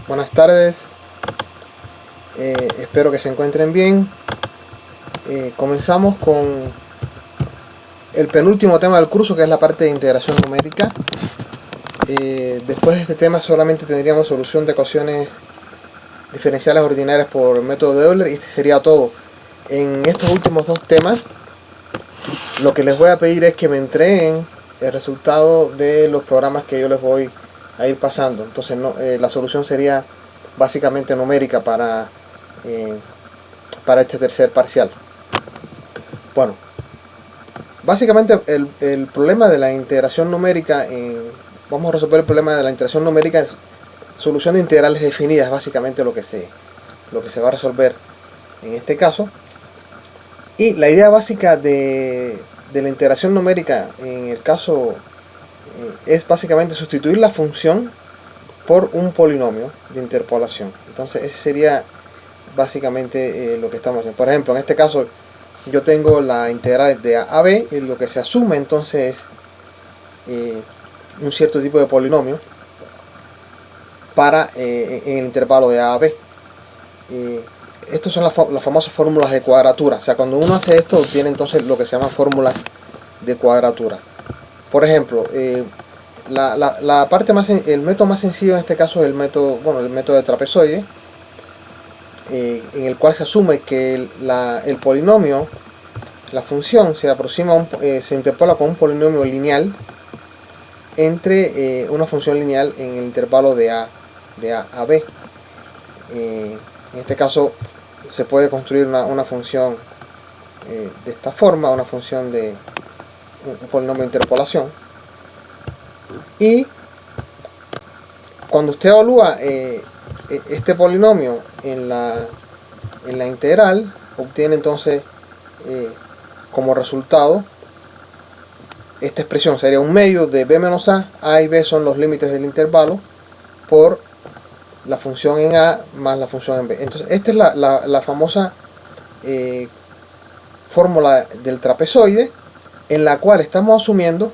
Buenas tardes, espero que se encuentren bien. Comenzamos con el penúltimo tema del curso, que es la parte de integración numérica. Después de este tema solamente tendríamos solución de ecuaciones diferenciales ordinarias por método de Euler, y este sería todo. En estos últimos dos temas lo que les voy a pedir es que me entreguen el resultado de los programas que yo les voy a ir pasando. Entonces la solución sería básicamente numérica para este tercer parcial. Bueno, básicamente el problema de la integración numérica, vamos a resolver el problema de la integración numérica en solución de integrales definidas, básicamente lo que se va a resolver en este caso. Y la idea básica de la integración numérica en el caso es básicamente sustituir la función por un polinomio de interpolación. Entonces ese sería básicamente lo que estamos haciendo. Por ejemplo, en este caso yo tengo la integral de a a b, y lo que se asume entonces es un cierto tipo de polinomio para en el intervalo de a a b. Estas son las famosas fórmulas de cuadratura. O sea, cuando uno hace esto, obtiene entonces lo que se llama fórmulas de cuadratura. Por ejemplo, el método más sencillo en este caso es el método de trapezoide, en el cual se asume que el polinomio, la función, se interpola con un polinomio lineal entre una función lineal en el intervalo de a a b. En este caso se puede construir una función de esta forma, una función de un polinomio de interpolación, y cuando usted evalúa este polinomio en la integral, obtiene entonces como resultado esta expresión. Sería un medio de b menos a y b son los límites del intervalo, por la función en a más la función en b. Entonces esta es la famosa fórmula del trapezoide, en la cual estamos asumiendo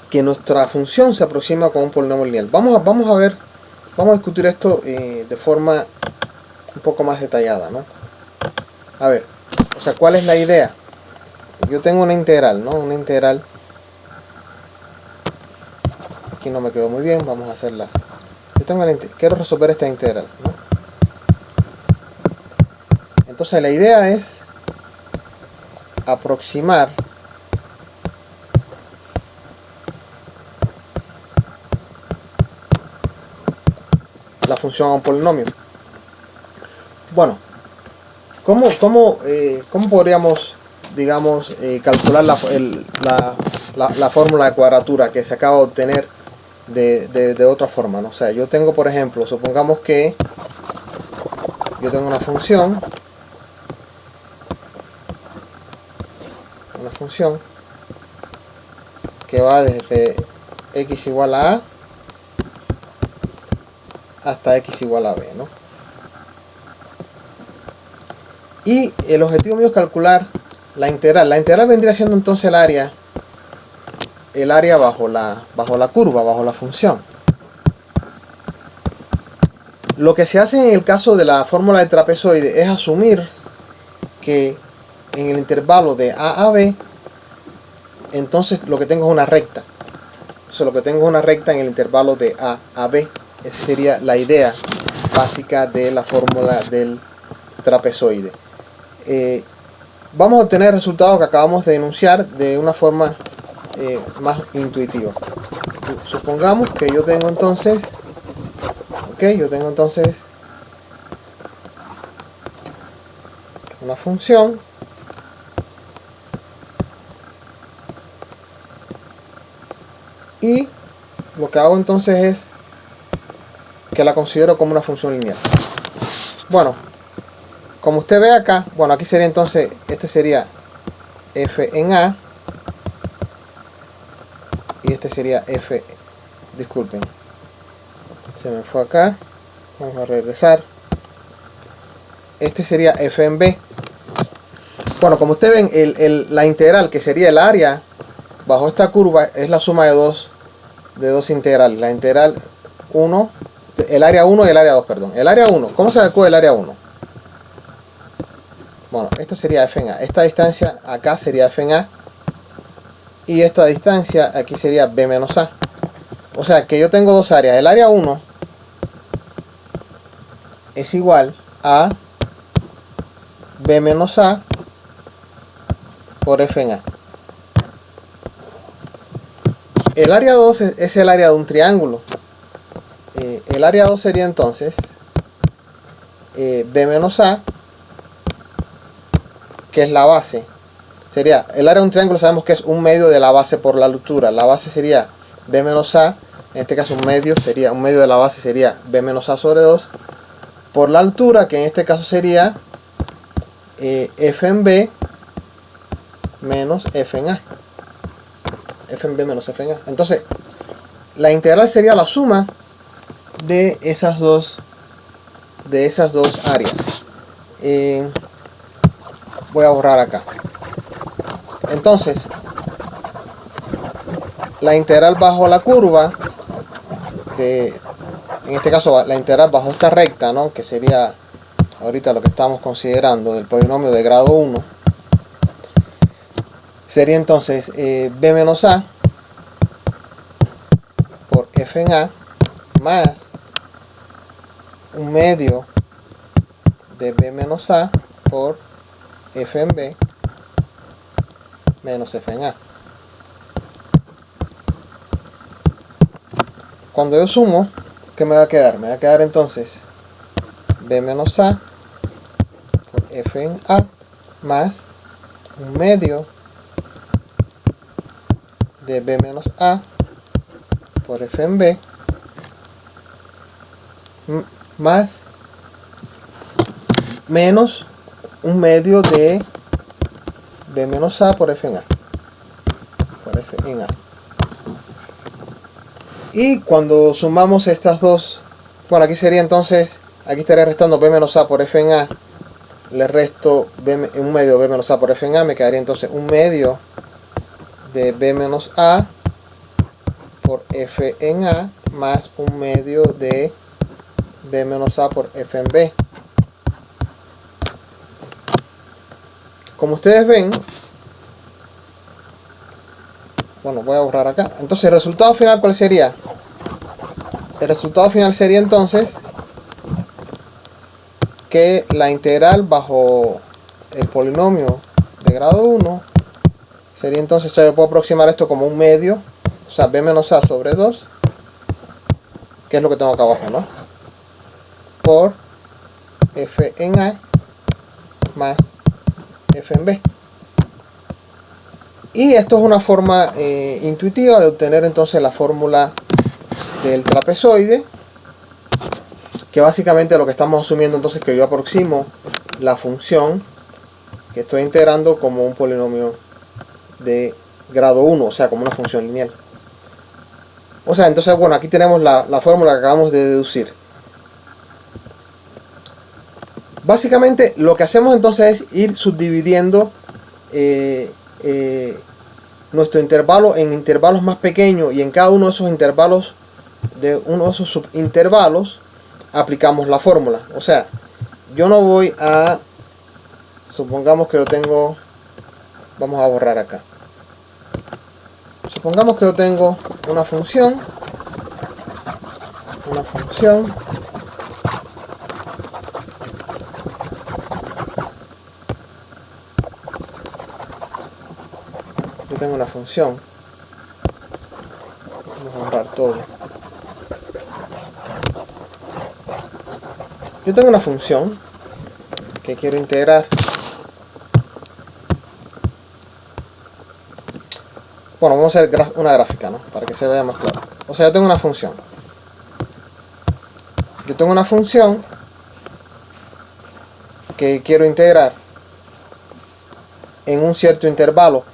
que nuestra función se aproxima con un polinomio lineal. Vamos a discutir esto de forma un poco más detallada, ¿no? A ver, o sea, ¿cuál es la idea? Yo tengo una integral, ¿no? Una integral. Aquí no me quedó muy bien, vamos a hacerla. Quiero resolver esta integral, ¿no? Entonces la idea es aproximar la función a un polinomio. Bueno, ¿cómo podríamos, digamos, calcular la fórmula de cuadratura que se acaba de obtener de otra forma, ¿no? O sea, yo tengo, por ejemplo, supongamos que yo tengo una función que va desde x igual a hasta x igual a b, ¿no? Y el objetivo mío es calcular la integral. La integral vendría siendo entonces el área bajo la curva, bajo la función. Lo que se hace en el caso de la fórmula de trapezoide es asumir que en el intervalo de a a b, entonces lo que tengo es una recta. Entonces lo que tengo es una recta en el intervalo de a a b. Esa sería la idea básica de la fórmula del trapezoide. Vamos a obtener el resultado que acabamos de enunciar de una forma más intuitiva. Supongamos que yo tengo entonces una función y lo que hago entonces es que la considero como una función lineal. Bueno, como usted ve acá, bueno, aquí sería entonces, este sería f en a, y este sería f, disculpen, se me fue acá, vamos a regresar, este sería f en b. Bueno, como ustedes ven, la integral, que sería el área bajo esta curva, es la suma de dos integrales, la integral 1 El área 1 y el área 2, perdón. El área 1, ¿cómo se calcula el área 1? Bueno, esto sería f en a. Esta distancia acá sería f en a. Y esta distancia aquí sería b menos a. O sea que yo tengo dos áreas. El área 1 es igual a b menos a por f en a. El área 2 es el área de un triángulo. El área 2 sería entonces b menos a, que es la base. Sería el área de un triángulo, sabemos que es un medio de la base por la altura. La base sería b menos a. En este caso un medio de la base sería b menos a sobre 2 por la altura, que en este caso sería f en b menos f en a. F en b menos f en a. Entonces, la integral sería la suma de esas dos áreas. Voy a borrar acá. Entonces, la integral bajo la curva, en este caso la integral bajo esta recta, ¿no? Que sería ahorita lo que estamos considerando del polinomio de grado 1, sería entonces b menos a por f en a más un medio de b menos a por f en b menos f en a. Cuando yo sumo, ¿qué me va a quedar? Me va a quedar entonces b menos a por f en a más un medio de b menos a por f en b más menos un medio de b menos a por f en a. Y cuando sumamos estas dos, bueno, aquí sería entonces, aquí estaría restando b menos a por f en a, le resto un medio de b menos a por f en a, me quedaría entonces un medio de b menos a por f en a más un medio de b menos a por f en b. Como ustedes ven, bueno, voy a borrar acá. Entonces, ¿el resultado final cuál sería? El resultado final sería entonces que la integral bajo el polinomio de grado 1 sería entonces, yo puedo aproximar esto como un medio, o sea, b menos a sobre 2, que es lo que tengo acá abajo, ¿no? Por f en a más f en b. Y esto es una forma intuitiva de obtener entonces la fórmula del trapezoide, que básicamente lo que estamos asumiendo entonces es que yo aproximo la función que estoy integrando como un polinomio de grado 1, o sea, como una función lineal. O sea, entonces, bueno, aquí tenemos la fórmula que acabamos de deducir. Básicamente lo que hacemos entonces es ir subdividiendo nuestro intervalo en intervalos más pequeños, y en cada uno de esos intervalos, de uno de esos subintervalos, aplicamos la fórmula. O sea, yo no voy a, supongamos que yo tengo, vamos a borrar acá, supongamos que yo tengo una función vamos a borrar todo. Yo tengo una función que quiero integrar. Bueno, vamos a hacer una gráfica, ¿no? Para que se vea más claro. O sea, yo tengo una función. Que quiero integrar en un cierto intervalo.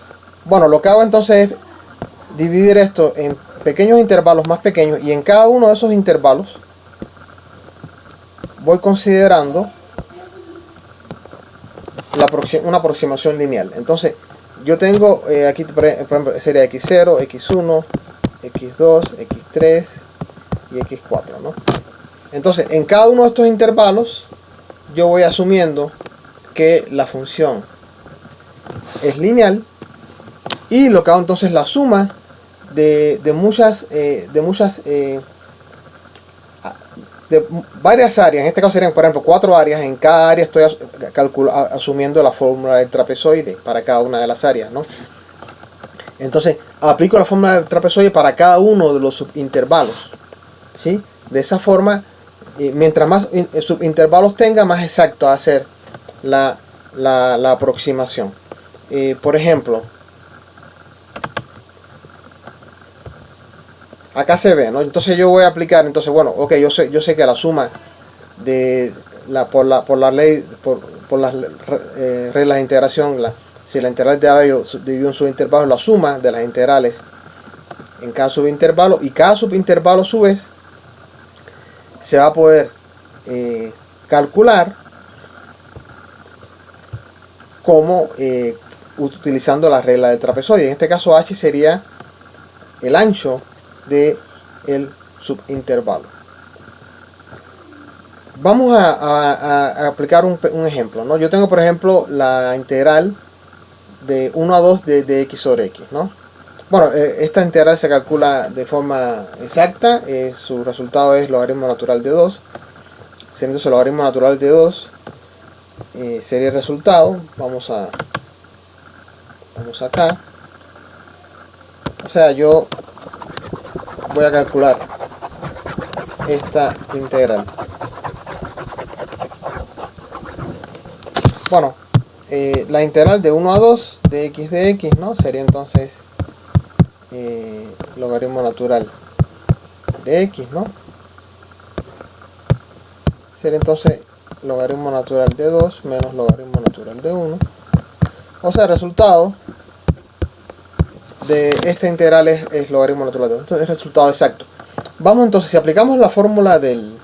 Bueno, lo que hago entonces es dividir esto en pequeños intervalos más pequeños, y en cada uno de esos intervalos voy considerando una aproximación lineal. Entonces, yo tengo aquí, por ejemplo, sería x0, x1, x2, x3 y x4, ¿no? Entonces, en cada uno de estos intervalos, yo voy asumiendo que la función es lineal, y lo que hago entonces es la suma de varias áreas. En este caso serían, por ejemplo, 4 áreas. En cada área estoy asumiendo la fórmula del trapezoide para cada una de las áreas, ¿no? Entonces aplico la fórmula del trapezoide para cada uno de los subintervalos, ¿sí? De esa forma, mientras más subintervalos tenga, más exacto va a ser la aproximación. Por ejemplo, acá se ve, ¿no? Entonces yo voy a aplicar, entonces, bueno, ok, yo sé que la suma de por las reglas de integración, si la integral de A dividido en subintervalos, la suma de las integrales en cada subintervalo, y cada subintervalo a su vez se va a poder calcular como utilizando la regla del trapezoide. En este caso h sería el ancho de el subintervalo. Vamos a aplicar un ejemplo, ¿no? Yo tengo, por ejemplo, la integral de 1 a 2 de x sobre x, ¿no? Bueno, esta integral se calcula de forma exacta. Su resultado es logaritmo natural de 2. Entonces logaritmo natural de 2 sería el resultado. Vamos acá. O sea, yo voy a calcular esta integral. Bueno, la integral de 1 a 2 de x, ¿no? Sería entonces logaritmo natural de x, ¿no? Sería entonces logaritmo natural de 2 menos logaritmo natural de 1. O sea, el resultado de esta integral es logaritmo natural de 2. Entonces es el resultado exacto. Vamos entonces, si aplicamos la fórmula del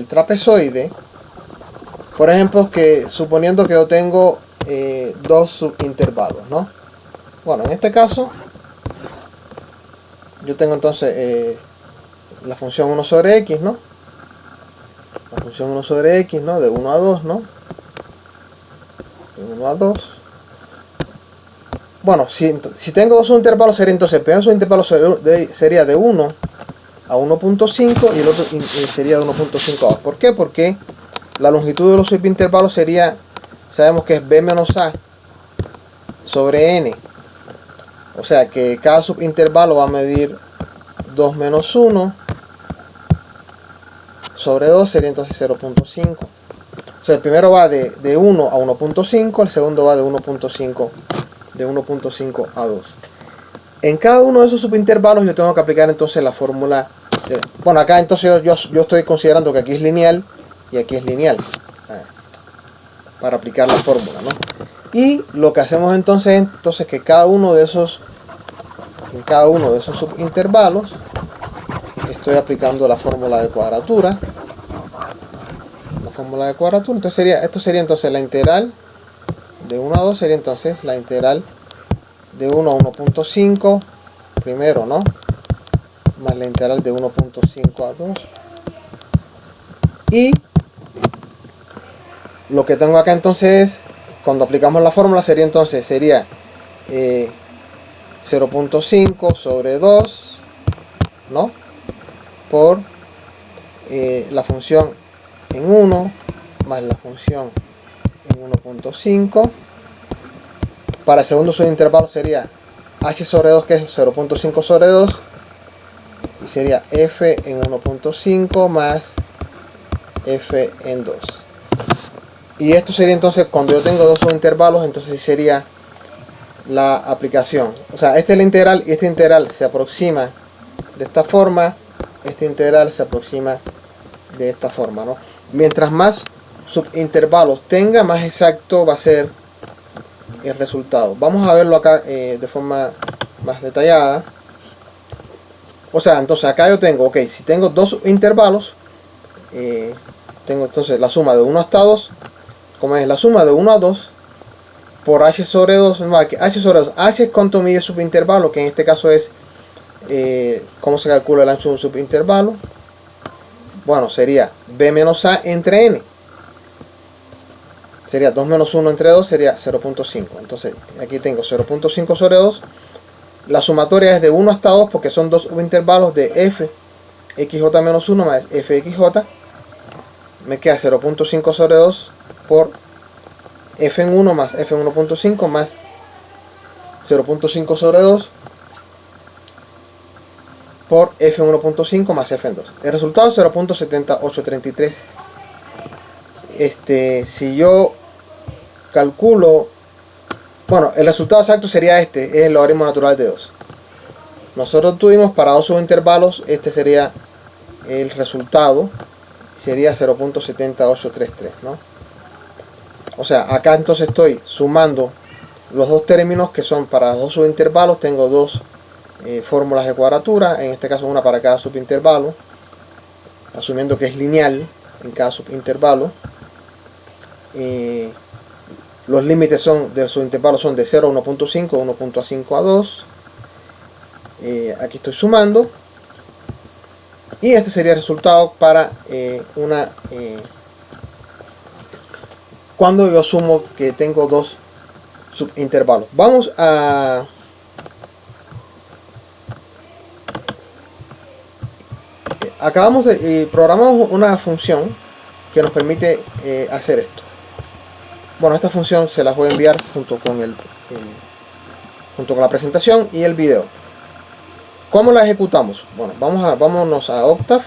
trapezoide, por ejemplo, suponiendo que yo tengo dos subintervalos, ¿no? Bueno, en este caso yo tengo entonces la función 1 sobre x, ¿no? La función 1 sobre x, ¿no? De 1 a 2, ¿no? De 1 a 2. Bueno, si tengo dos subintervalos, sería entonces el primer subintervalo sería de 1 a 1.5 y el otro sería de 1.5 a 2. ¿Por qué? Porque la longitud de los subintervalos sería, sabemos que es b menos a sobre n. O sea que cada subintervalo va a medir 2 menos 1 sobre 2, sería entonces 0.5. O sea, el primero va de 1 a 1.5, el segundo va de 1.5 a 2. En cada uno de esos subintervalos yo tengo que aplicar entonces la fórmula. Bueno, acá entonces yo estoy considerando que aquí es lineal y aquí es lineal para aplicar la fórmula, ¿no? Y lo que hacemos entonces es que en cada uno de esos subintervalos estoy aplicando la fórmula de cuadratura. Entonces esto sería entonces la integral de 1 a 2, sería entonces la integral de 1 a 1.5 primero, ¿no? Más la integral de 1.5 a 2. Y lo que tengo acá entonces es, cuando aplicamos la fórmula, sería 0.5 sobre 2, ¿no? Por la función en 1 más la función en 1.5. Para el segundo subintervalo sería h sobre 2, que es 0.5 sobre 2, y sería f en 1.5 más f en 2. Y esto sería entonces, cuando yo tengo dos subintervalos, entonces sería la aplicación. O sea, esta es la integral y esta integral se aproxima de esta forma, esta integral se aproxima de esta forma, ¿no? Mientras más subintervalos tenga, más exacto va a ser el resultado. Vamos a verlo acá de forma más detallada. O sea, entonces acá yo tengo, ok, si tengo dos subintervalos, tengo entonces la suma de 1 hasta 2, como es la suma de 1 a 2 por h sobre 2, no, h sobre 2, h es cuánto mide el subintervalo, que en este caso es cómo se calcula el ancho de un subintervalo. Bueno, sería b menos a entre n. Sería 2 menos 1 entre 2, sería 0.5. Entonces aquí tengo 0.5 sobre 2. La sumatoria es de 1 hasta 2 porque son dos subintervalos de f xj menos 1 más fxj. Me queda 0.5 sobre 2 por f en 1 más f en 1.5 más 0.5 sobre 2 por f en 1.5 más f en 2. El resultado es 0.7833. Si yo calculo, bueno, el resultado exacto sería este, es el logaritmo natural de 2. Nosotros tuvimos para dos subintervalos, este sería el resultado, sería 0.7833, ¿no? O sea, acá entonces estoy sumando los dos términos que son para dos subintervalos. Tengo dos fórmulas de cuadratura, en este caso una para cada subintervalo, asumiendo que es lineal en cada subintervalo. Los límites del subintervalo son de 0 a 1.5, 1.5 a 2. Aquí estoy sumando. Y este sería el resultado para cuando yo sumo que tengo dos subintervalos. Vamos a programamos una función que nos permite hacer esto. Bueno, esta función se las voy a enviar junto con la presentación y el video. ¿Cómo la ejecutamos? Bueno, vámonos a Octave.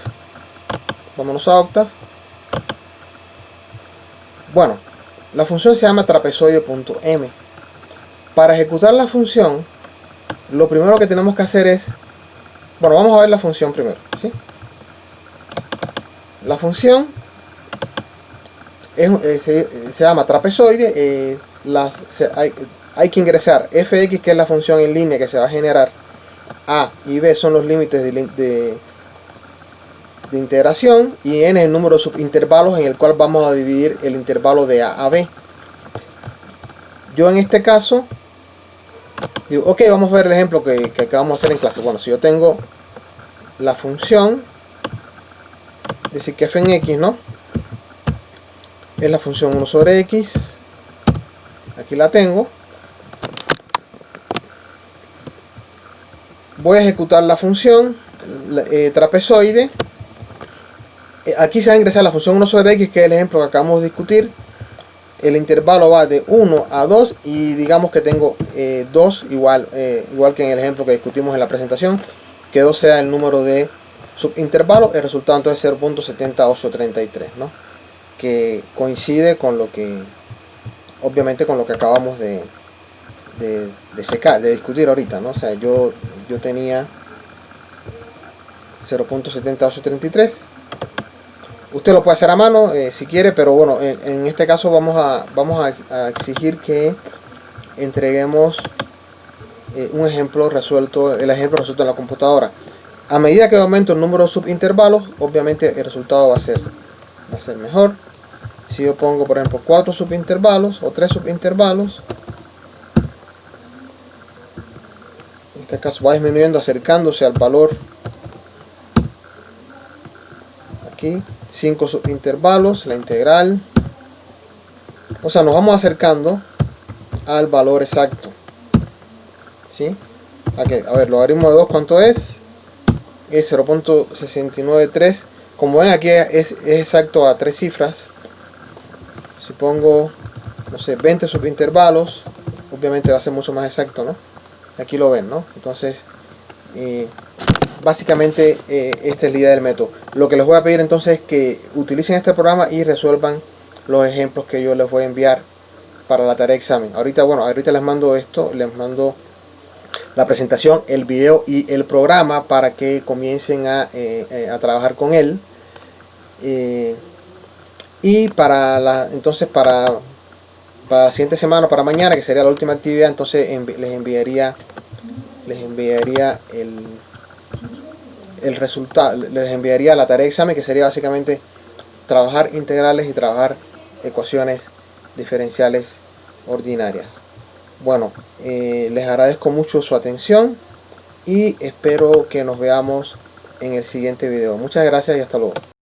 Bueno, la función se llama trapezoide.m. Para ejecutar la función, lo primero que tenemos que hacer es, bueno, vamos a ver la función primero, ¿sí? La función se llama trapezoide. Hay que ingresar fx, que es la función en línea que se va a generar. A y b son los límites de integración, y n es el número de subintervalos en el cual vamos a dividir el intervalo de a b. Yo en este caso digo, ok, vamos a ver el ejemplo que acabamos de hacer en clase. Bueno, si yo tengo la función, decir que f en x, ¿no? Es la función 1 sobre x. Aquí la tengo. Voy a ejecutar la función trapezoide. Aquí se va a ingresar la función 1 sobre x, que es el ejemplo que acabamos de discutir. El intervalo va de 1 a 2 y digamos que tengo 2, igual que en el ejemplo que discutimos en la presentación, que 2 sea el número de subintervalos. El resultado entonces es 0.7833, ¿no? Que coincide con lo que, obviamente, con lo que acabamos de discutir ahorita, ¿no? O sea, yo tenía 0.7833. Usted lo puede hacer a mano si quiere, pero bueno, en este caso vamos a exigir que entreguemos un ejemplo resuelto, el ejemplo resuelto en la computadora. A medida que aumento el número de subintervalos, obviamente el resultado va a ser mejor. Si yo pongo, por ejemplo, 4 subintervalos o 3 subintervalos, en este caso va disminuyendo, acercándose al valor. Aquí 5 subintervalos, la integral, o sea, nos vamos acercando al valor exacto, ¿sí? Aquí, a ver, logaritmo de 2, ¿cuánto es? Es 0.693. Como ven, aquí es exacto a 3 cifras. Si pongo, no sé, 20 subintervalos, obviamente va a ser mucho más exacto, ¿no? Aquí lo ven, ¿no? Entonces, básicamente esta es la idea del método. Lo que les voy a pedir entonces es que utilicen este programa y resuelvan los ejemplos que yo les voy a enviar para la tarea de examen. Ahorita les mando esto, les mando la presentación, el video y el programa para que comiencen a trabajar con él. Y para la siguiente semana, para mañana, que sería la última actividad, entonces les enviaría el resultado, les enviaría la tarea de examen, que sería básicamente trabajar integrales y trabajar ecuaciones diferenciales ordinarias. Bueno, les agradezco mucho su atención y espero que nos veamos en el siguiente video. Muchas gracias y hasta luego.